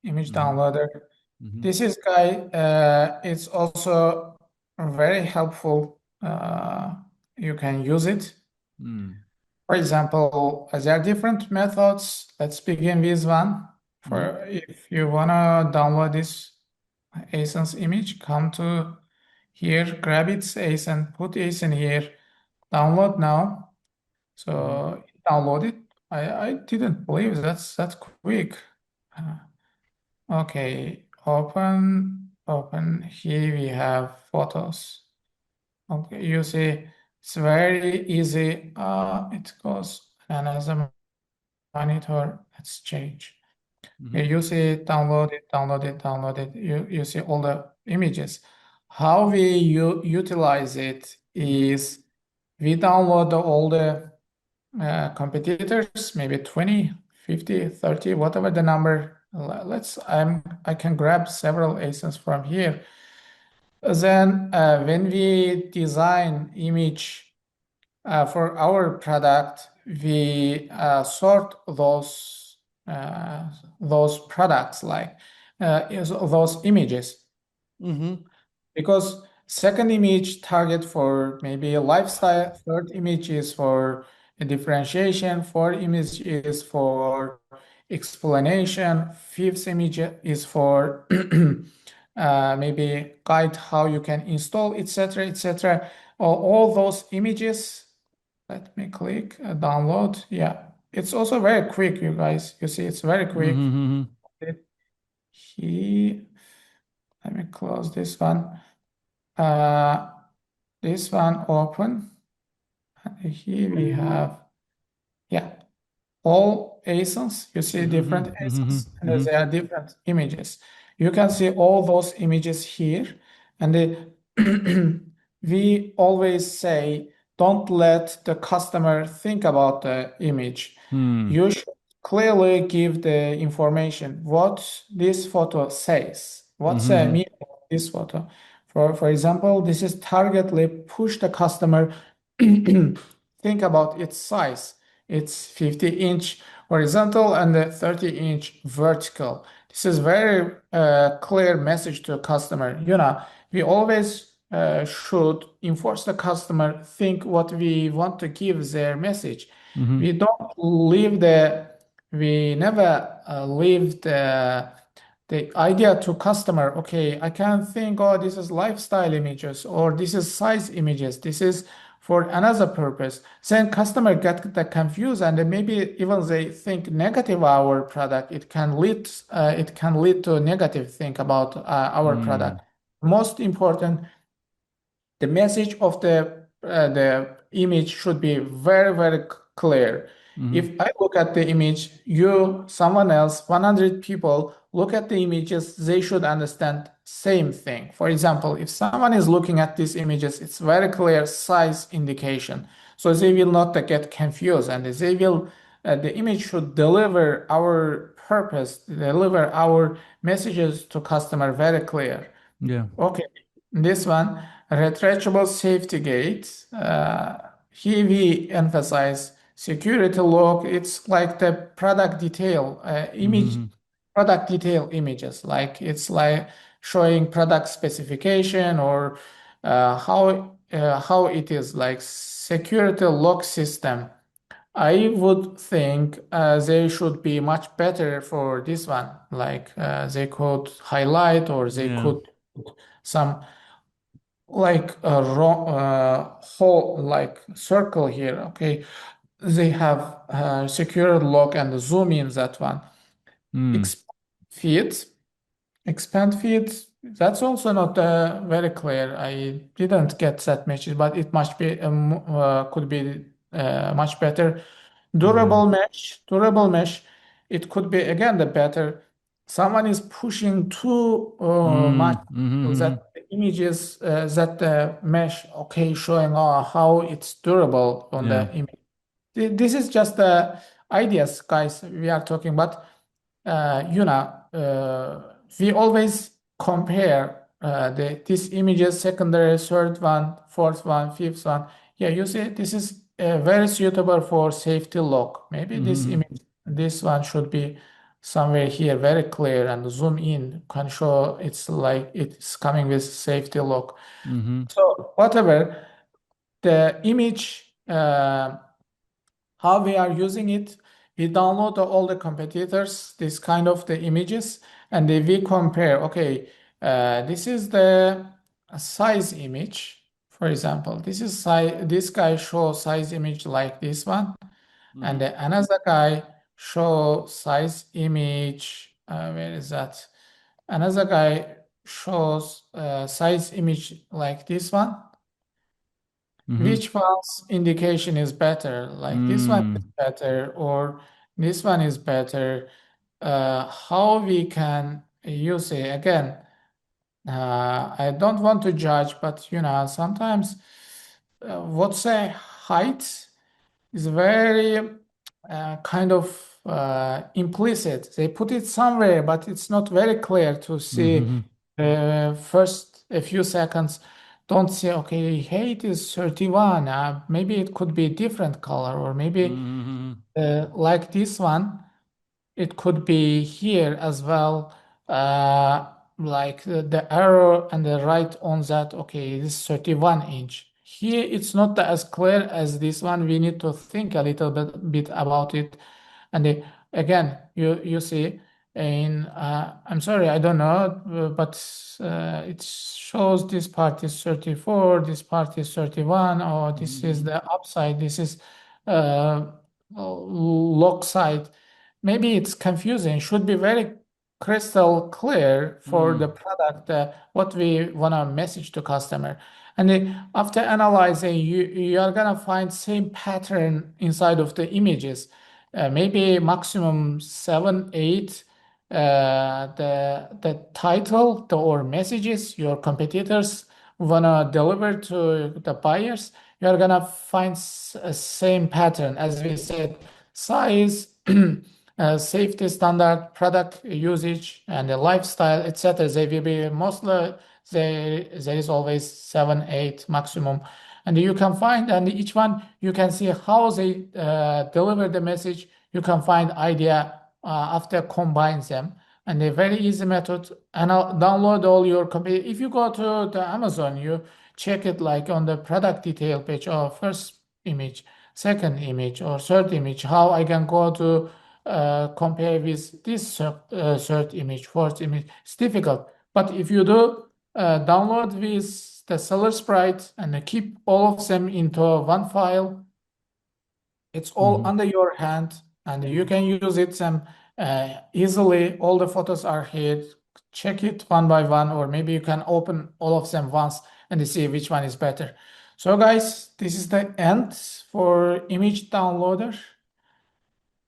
image Mm-hmm. downloader. Mm-hmm. This is guy, it's also very helpful. You can use it. Mm. For example, there are different methods. Let's begin with one. Mm-hmm. For if you wanna download this ASIN's image, come to here, grab its ASIN, put ASIN here, download now. Mm-hmm. So download it. I didn't believe that's quick. Uh, okay, open. Here we have photos. Okay, you see, it's very easy. It goes another monitor. Let's change. Mm-hmm. Here you see, download it. You see all the images. How we utilize it Mm-hmm. is we download all the competitors, maybe 20, 50, 30, whatever the number. I can grab several ASINs from here. Then when we design image for our product, we sort those products like those images, Mm-hmm. because second image target for maybe a lifestyle, third image is for a differentiation, fourth image is for explanation, fifth image is for maybe guide how you can install, etc., etc. All those images. Let me click download. Yeah, it's also very quick, you guys. You see, it's very quick. Mm-hmm. He, let me close this one. Uh, this one open. And here we have, yeah, all ASINs. You see different Mm-hmm. ASINs, and Mm-hmm. there are different images. You can see all those images here. And we always say, don't let the customer think about the image. Mm. You should clearly give the information, what this photo says, what's the Mm-hmm. meaning of this photo. For example, this is targetly push the customer think about its size. It's 50-inch horizontal and the 30-inch vertical. This is very clear message to a customer. We always should enforce the customer think what we want to give their message. Mm-hmm. We don't leave the we never leave the idea to customer. Okay, I can think, oh, this is lifestyle images or this is size images. This is for another purpose. Then customer get the confused and then maybe even they think negative our product. It can lead to negative think about our Mm. product. Most important, the message of the image should be very, very clear. Mm-hmm. If I look at the image, someone else, 100 people look at the images, they should understand same thing. For example, if someone is looking at these images, it's very clear size indication. So they will not get confused and the image should deliver our purpose, deliver our messages to customer very clear. Yeah. Okay, this one, retractable safety gate. Here we emphasize security log. It's like the product detail image, Mm-hmm. product detail images. Like it's like showing product specification or how it is like security log system. I would think they should be much better for this one. Like they could highlight or they Yeah. could put some like a whole like circle here. Okay, they have secure lock and zoom in that one. Mm. Expand feed, expand feed. That's also not very clear. I didn't get that message, but it must be could be much better. Yeah. Durable mesh. It could be again the better. Someone is pushing too much Mm. Mm-hmm. that the images that the mesh, okay, showing how it's durable on Yeah. the image. This is just the ideas, guys. We are talking, but we always compare these images, secondary, third one, fourth one, fifth one. Yeah, you see, this is very suitable for safety lock. Maybe this Mm-hmm. image, this one should be somewhere here very clear and zoom in can show it's like it's coming with safety lock. Mm-hmm. So whatever the image, how we are using it, we download all the competitors, this kind of the images, and then we compare, okay, this is the size image, for example. This is size, this guy shows size image like this one, and Mm-hmm. the another guy show size image, where is that? Another guy shows size image like this one. Mm-hmm. Which one's indication is better? Like this one is Mm. better or this one is better? How we can use it? Again, I don't want to judge, but sometimes what's a height is very kind of implicit. They put it somewhere, but it's not very clear to see. Mm-hmm. First a few seconds, don't say, okay, height is 31. Maybe it could be a different color, or maybe Mm-hmm. like this one. It could be here as well, uh, like the arrow and the right on that. Okay, this is 31 inch. Here it's not as clear as this one. We need to think a little bit about it. And again, you see, in I'm sorry, I don't know, but it shows this part is 34, this part is 31. Oh, this is Mm-hmm. the upside. This is uh, lock side. Maybe it's confusing. Should be very crystal clear for the Mm. product, what we want to message to customer. And then after analyzing, you are gonna find same pattern inside of the images. Maybe maximum 7, 8. The title or messages your competitors wanna deliver to the buyers, you are gonna find same pattern as we said, size, safety standard, product usage, and the lifestyle, etc. They will be mostly there is always 7, 8 maximum, and you can find, and each one you can see how they deliver the message. You can find idea after combine them, and a very easy method. And I'll download all your computer. If you go to the Amazon, you check it like on the product detail page or first image, second image, or third image. How I can go to compare with this third image, fourth image. It's difficult. But if you do download with the SellerSprite and keep all of them into one file, it's all Mm-hmm. under your hand and you can use it easily. All the photos are here. Check it one by one, or maybe you can open all of them once and see which one is better. So guys, this is the end for image downloader.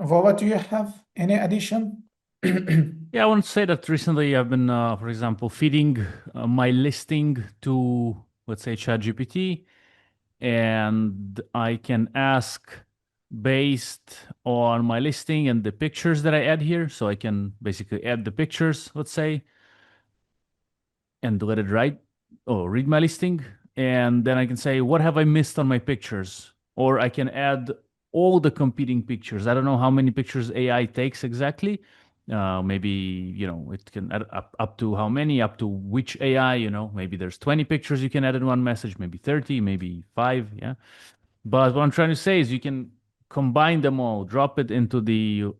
Vova, do you have any addition? Yeah, I want to say that recently I've been, for example, feeding my listing to, let's say, ChatGPT, and I can ask based on my listing and the pictures that I add here. So I can basically add the pictures, let's say, and let it write or read my listing. And then I can say, what have I missed on my pictures? Or I can add all the competing pictures. I don't know how many pictures AI takes exactly. Maybe, it can add up to how many, up to which AI, maybe there's 20 pictures you can add in one message, maybe 30, maybe five. Yeah. But what I'm trying to say is you can combine them all, drop it into the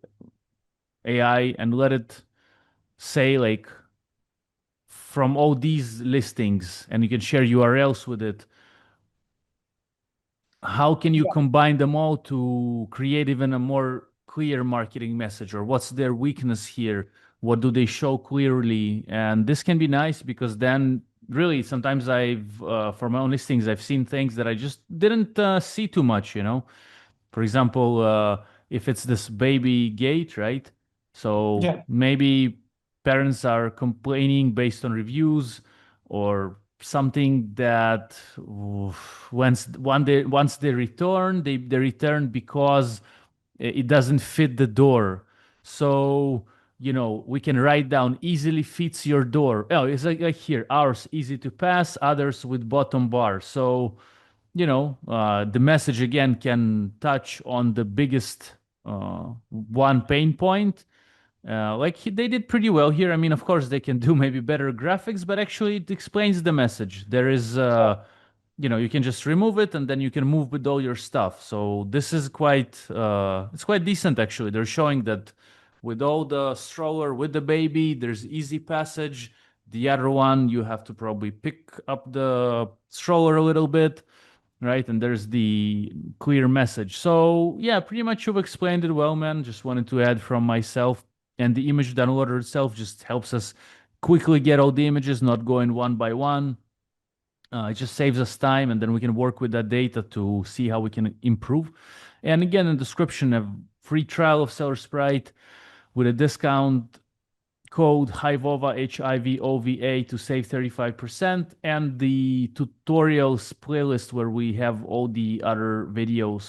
AI and let it say like from all these listings, and you can share URLs with it. How can you Yeah. combine them all to create even a more clear marketing message? Or what's their weakness here? What do they show clearly? And this can be nice because then really sometimes for my own listings, I've seen things that I just didn't see too much. For example, if it's this baby gate, right? So Yeah. maybe parents are complaining based on reviews or something that once they return, they return because it doesn't fit the door. So we can write down easily fits your door. Oh, it's like here, ours easy to pass, others with bottom bar. So the message again can touch on the biggest one pain point, They did pretty well here. I mean, of course, they can do maybe better graphics, but actually, it explains the message. There is, you can just remove it and then you can move with all your stuff. So this is it's quite decent actually. They're showing that with all the stroller, with the baby, there's easy passage. The other one, you have to probably pick up the stroller a little bit, right? And there's the clear message. So yeah, pretty much you've explained it well, man. Just wanted to add from myself. And the image downloader itself just helps us quickly get all the images, not going one by one. It just saves us time, and then we can work with that data to see how we can improve. And again, in the description, a free trial of SellerSprite with a discount code HIVOVA, HIVOVA, to save 35%, and the tutorials playlist where we have all the other videos